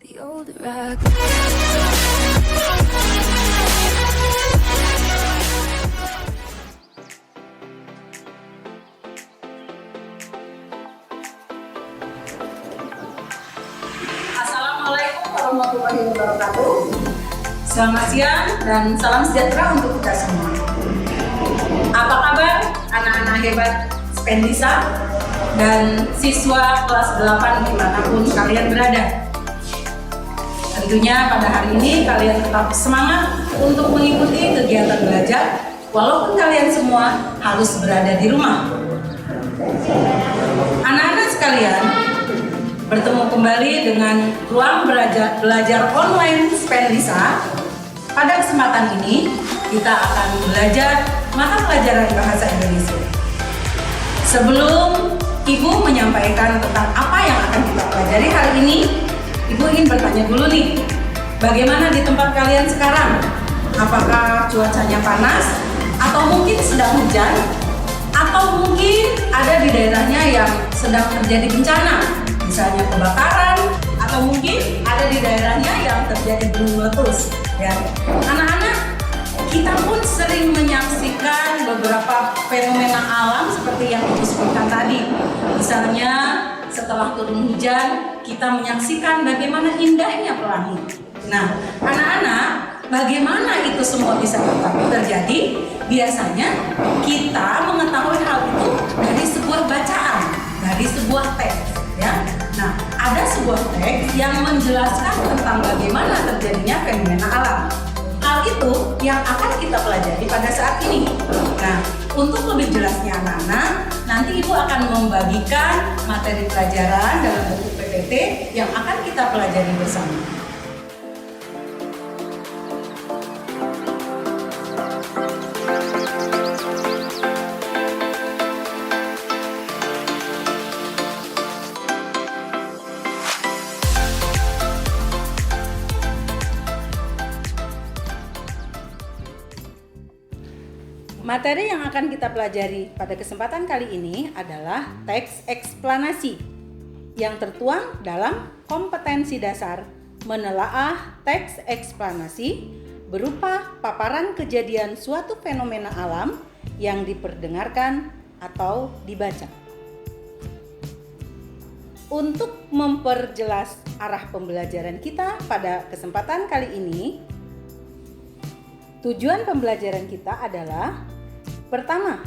The older I Assalamualaikum warahmatullahi wabarakatuh. Selamat siang dan salam sejahtera untuk kita semua. Apa kabar anak-anak hebat Spendisa dan siswa kelas 8 dimanapun kalian berada? Tentunya pada hari ini kalian tetap semangat untuk mengikuti kegiatan belajar walaupun kalian semua harus berada di rumah. Anak-anak sekalian, bertemu kembali dengan ruang belajar online Spendisa. Pada kesempatan ini kita akan belajar mata pelajaran bahasa Indonesia. Sebelum Ibu menyampaikan tentang apa yang akan kita pelajari hari ini, Ibu ingin bertanya dulu nih, bagaimana di tempat kalian sekarang? Apakah cuacanya panas? Atau mungkin sedang hujan? Atau mungkin ada di daerahnya yang sedang terjadi bencana? Misalnya kebakaran, atau mungkin ada di daerahnya yang terjadi gunung meletus. Ya, anak-anak, kita pun sering menyaksikan beberapa fenomena alam seperti yang Ibu sebutkan tadi. Misalnya setelah turun hujan, kita menyaksikan bagaimana indahnya pelangi. Nah, anak-anak, bagaimana itu semua bisa terjadi? Biasanya kita mengetahui hal itu dari sebuah bacaan, dari sebuah teks. Ya, nah ada sebuah teks yang menjelaskan tentang bagaimana terjadinya fenomena alam. Hal itu yang akan kita pelajari pada saat ini. Nah, untuk lebih jelasnya anak-anak, nanti Ibu akan membagikan materi pelajaran dalam bentuk PPT yang akan kita pelajari bersama. Materi yang akan kita pelajari pada kesempatan kali ini adalah teks eksplanasi yang tertuang dalam kompetensi dasar menelaah teks eksplanasi berupa paparan kejadian suatu fenomena alam yang diperdengarkan atau dibaca. Untuk memperjelas arah pembelajaran kita pada kesempatan kali ini, tujuan pembelajaran kita adalah: pertama,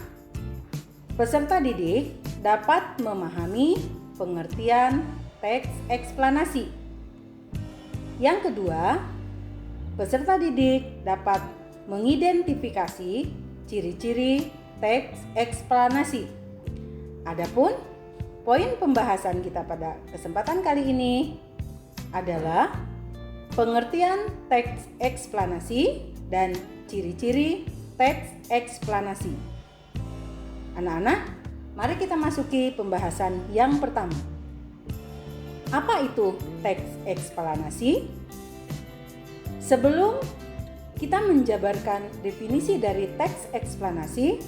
peserta didik dapat memahami pengertian teks eksplanasi. Yang kedua, peserta didik dapat mengidentifikasi ciri-ciri teks eksplanasi. Adapun poin pembahasan kita pada kesempatan kali ini adalah pengertian teks eksplanasi dan ciri-ciri teks eksplanasi. Anak-anak, mari kita masuki pembahasan yang pertama. Apa itu teks eksplanasi? Sebelum kita menjabarkan definisi dari teks eksplanasi,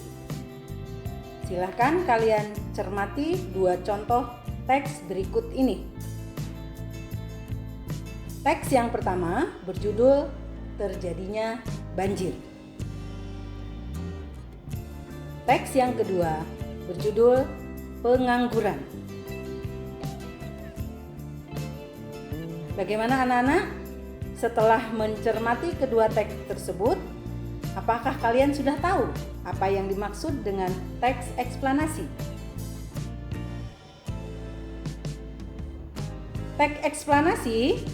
silahkan kalian cermati dua contoh teks berikut ini. Teks yang pertama berjudul terjadinya banjir. Teks yang kedua berjudul pengangguran. Bagaimana anak-anak? Setelah mencermati kedua teks tersebut, apakah kalian sudah tahu apa yang dimaksud dengan teks eksplanasi? Teks eksplanasi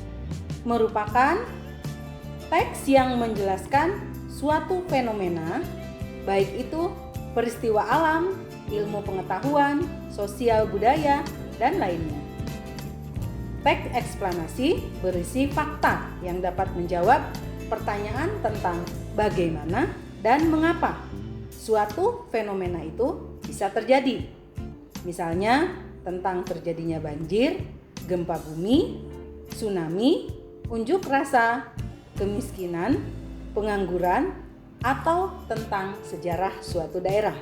merupakan teks yang menjelaskan suatu fenomena, baik itu peristiwa alam, ilmu pengetahuan, sosial budaya, dan lainnya. Teks eksplanasi berisi fakta yang dapat menjawab pertanyaan tentang bagaimana dan mengapa suatu fenomena itu bisa terjadi. Misalnya tentang terjadinya banjir, gempa bumi, tsunami, unjuk rasa, kemiskinan, pengangguran, atau tentang sejarah suatu daerah.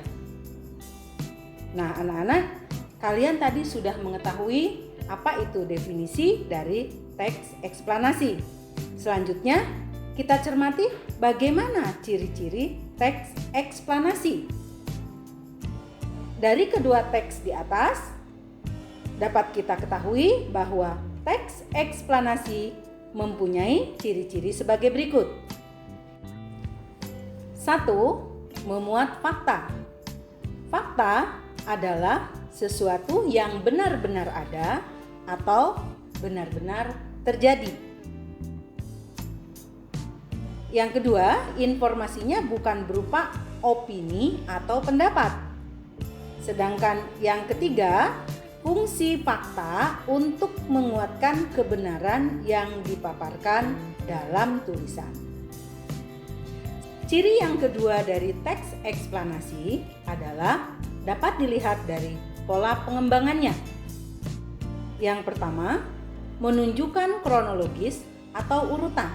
Nah, anak-anak, kalian tadi sudah mengetahui apa itu definisi dari teks eksplanasi. Selanjutnya, kita cermati bagaimana ciri-ciri teks eksplanasi. Dari kedua teks di atas, dapat kita ketahui bahwa teks eksplanasi mempunyai ciri-ciri sebagai berikut. 1. Memuat fakta. Fakta adalah sesuatu yang benar-benar ada atau benar-benar terjadi. Yang kedua, informasinya bukan berupa opini atau pendapat. Sedangkan yang ketiga, fungsi fakta untuk menguatkan kebenaran yang dipaparkan dalam tulisan. Ciri yang kedua dari teks eksplanasi adalah dapat dilihat dari pola pengembangannya. Yang pertama, menunjukkan kronologis atau urutan.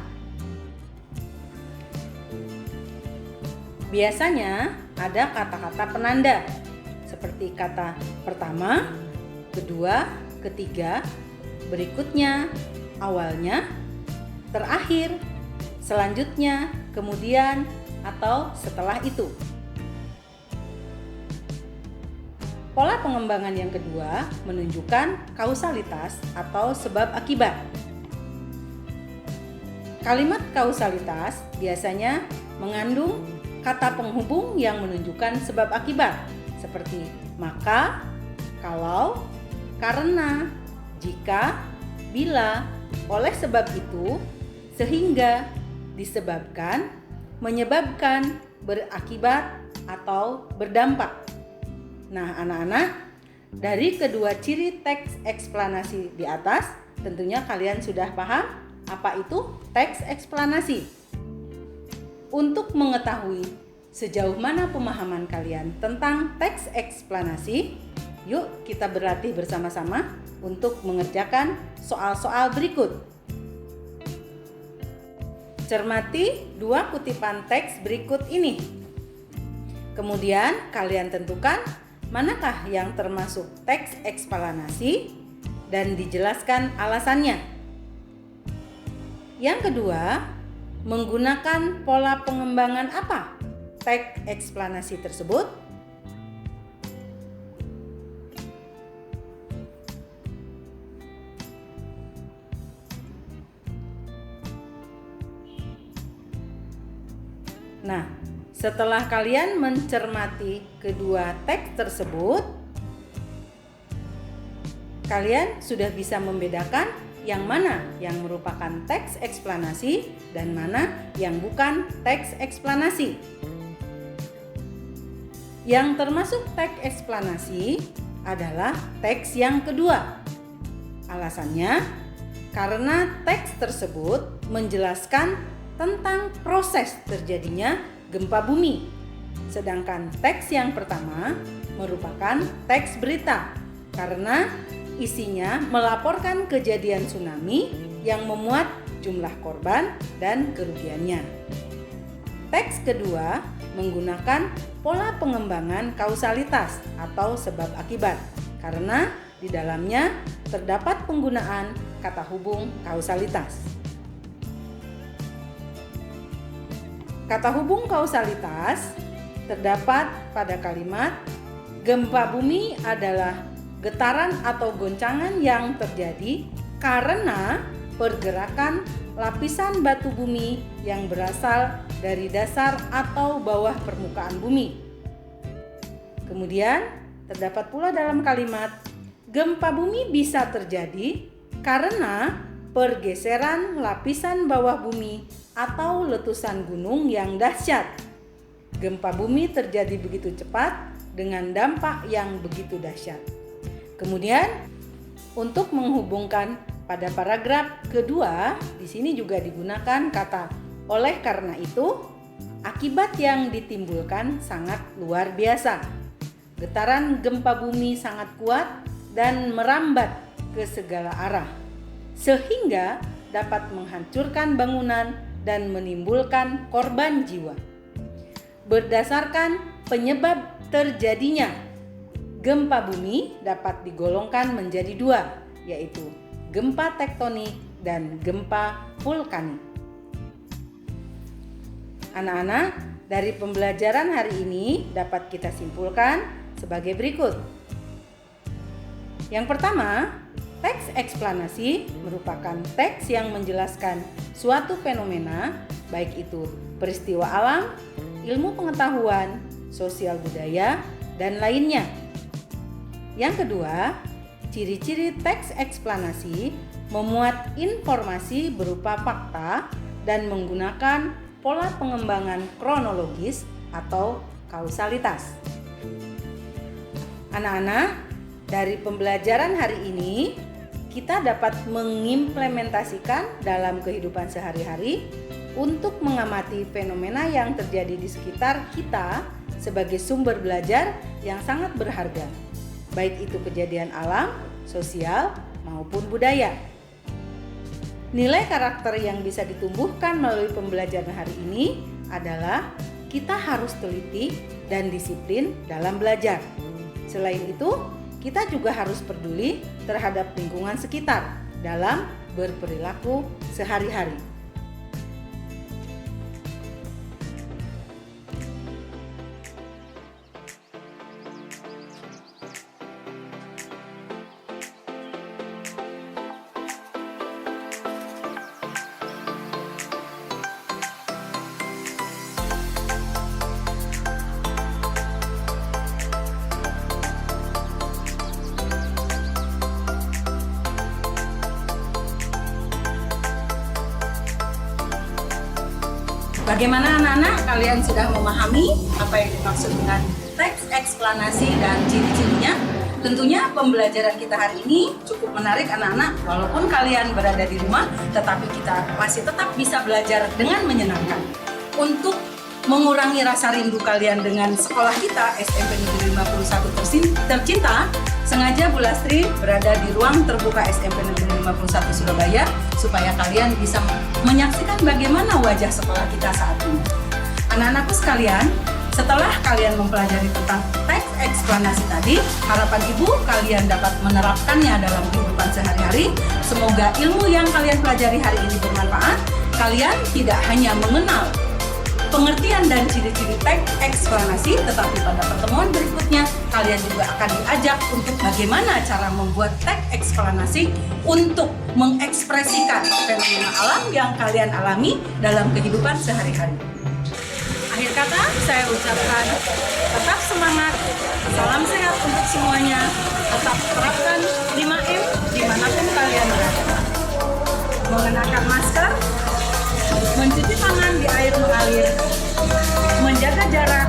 Biasanya ada kata-kata penanda seperti kata pertama, kedua, ketiga, berikutnya, awalnya, terakhir, selanjutnya, kemudian, atau setelah itu. Pola pengembangan yang kedua menunjukkan kausalitas atau sebab akibat. Kalimat kausalitas biasanya mengandung kata penghubung yang menunjukkan sebab akibat seperti maka, kalau, karena, jika, bila, oleh sebab itu, sehingga, disebabkan, menyebabkan, berakibat, atau berdampak. Nah, anak-anak, dari kedua ciri teks eksplanasi di atas, tentunya kalian sudah paham apa itu teks eksplanasi. Untuk mengetahui sejauh mana pemahaman kalian tentang teks eksplanasi, yuk kita berlatih bersama-sama untuk mengerjakan soal-soal berikut. Cermati dua kutipan teks berikut ini. Kemudian kalian tentukan manakah yang termasuk teks eksplanasi dan dijelaskan alasannya. Yang kedua, menggunakan pola pengembangan apa teks eksplanasi tersebut? Nah, setelah kalian mencermati kedua teks tersebut, kalian sudah bisa membedakan yang mana yang merupakan teks eksplanasi dan mana yang bukan teks eksplanasi. Yang termasuk teks eksplanasi adalah teks yang kedua. Alasannya, karena teks tersebut menjelaskan tentang proses terjadinya gempa bumi. Sedangkan teks yang pertama merupakan teks berita karena isinya melaporkan kejadian tsunami yang memuat jumlah korban dan kerugiannya. Teks kedua menggunakan pola pengembangan kausalitas atau sebab akibat karena di dalamnya terdapat penggunaan kata hubung kausalitas. Kata hubung kausalitas terdapat pada kalimat gempa bumi adalah getaran atau goncangan yang terjadi karena pergerakan lapisan batu bumi yang berasal dari dasar atau bawah permukaan bumi. Kemudian terdapat pula dalam kalimat gempa bumi bisa terjadi karena pergeseran lapisan bawah bumi atau letusan gunung yang dahsyat. Gempa bumi terjadi begitu cepat dengan dampak yang begitu dahsyat. Kemudian untuk menghubungkan pada paragraf kedua, di sini juga digunakan kata oleh karena itu, akibat yang ditimbulkan sangat luar biasa. Getaran gempa bumi sangat kuat dan merambat ke segala arah, sehingga dapat menghancurkan bangunan dan menimbulkan korban jiwa. Berdasarkan penyebab terjadinya gempa bumi dapat digolongkan menjadi dua, yaitu gempa tektonik dan gempa vulkanik. Anak-anak, dari pembelajaran hari ini dapat kita simpulkan sebagai berikut. Yang pertama, teks eksplanasi merupakan teks yang menjelaskan suatu fenomena, baik itu peristiwa alam, ilmu pengetahuan, sosial budaya, dan lainnya. Yang kedua, ciri-ciri teks eksplanasi memuat informasi berupa fakta dan menggunakan pola pengembangan kronologis atau kausalitas. Anak-anak, dari pembelajaran hari ini kita dapat mengimplementasikan dalam kehidupan sehari-hari untuk mengamati fenomena yang terjadi di sekitar kita sebagai sumber belajar yang sangat berharga, baik itu kejadian alam, sosial, maupun budaya. Nilai karakter yang bisa ditumbuhkan melalui pembelajaran hari ini adalah kita harus teliti dan disiplin dalam belajar. Selain itu, kita juga harus peduli terhadap lingkungan sekitar dalam berperilaku sehari-hari. Bagaimana anak-anak, kalian sudah memahami apa yang dimaksud dengan teks eksplanasi dan ciri-cirinya? Tentunya pembelajaran kita hari ini cukup menarik anak-anak. Walaupun kalian berada di rumah, tetapi kita masih tetap bisa belajar dengan menyenangkan. Untuk mengurangi rasa rindu kalian dengan sekolah kita, SMP Negeri 51 tercinta, sengaja Bu Lastri berada di ruang terbuka SMP Negeri 51 Surabaya supaya kalian bisa menyaksikan bagaimana wajah sekolah kita saat ini. Anak-anakku sekalian, setelah kalian mempelajari tentang teks eksplanasi tadi, harapan Ibu kalian dapat menerapkannya dalam kehidupan sehari-hari. Semoga ilmu yang kalian pelajari hari ini bermanfaat. Kalian tidak hanya mengenal pengertian dan ciri-ciri teks eksplanasi, tetapi pada pertemuan berikutnya kalian juga akan diajak untuk bagaimana cara membuat teks eksplanasi untuk mengekspresikan fenomena alam yang kalian alami dalam kehidupan sehari-hari. Akhir kata, saya ucapkan tetap semangat, salam sehat untuk semuanya, tetap terapkan 5M dimanapun kalian berada. Mengenakan masker, mencuci tangan di air mengalir, menjaga jarak,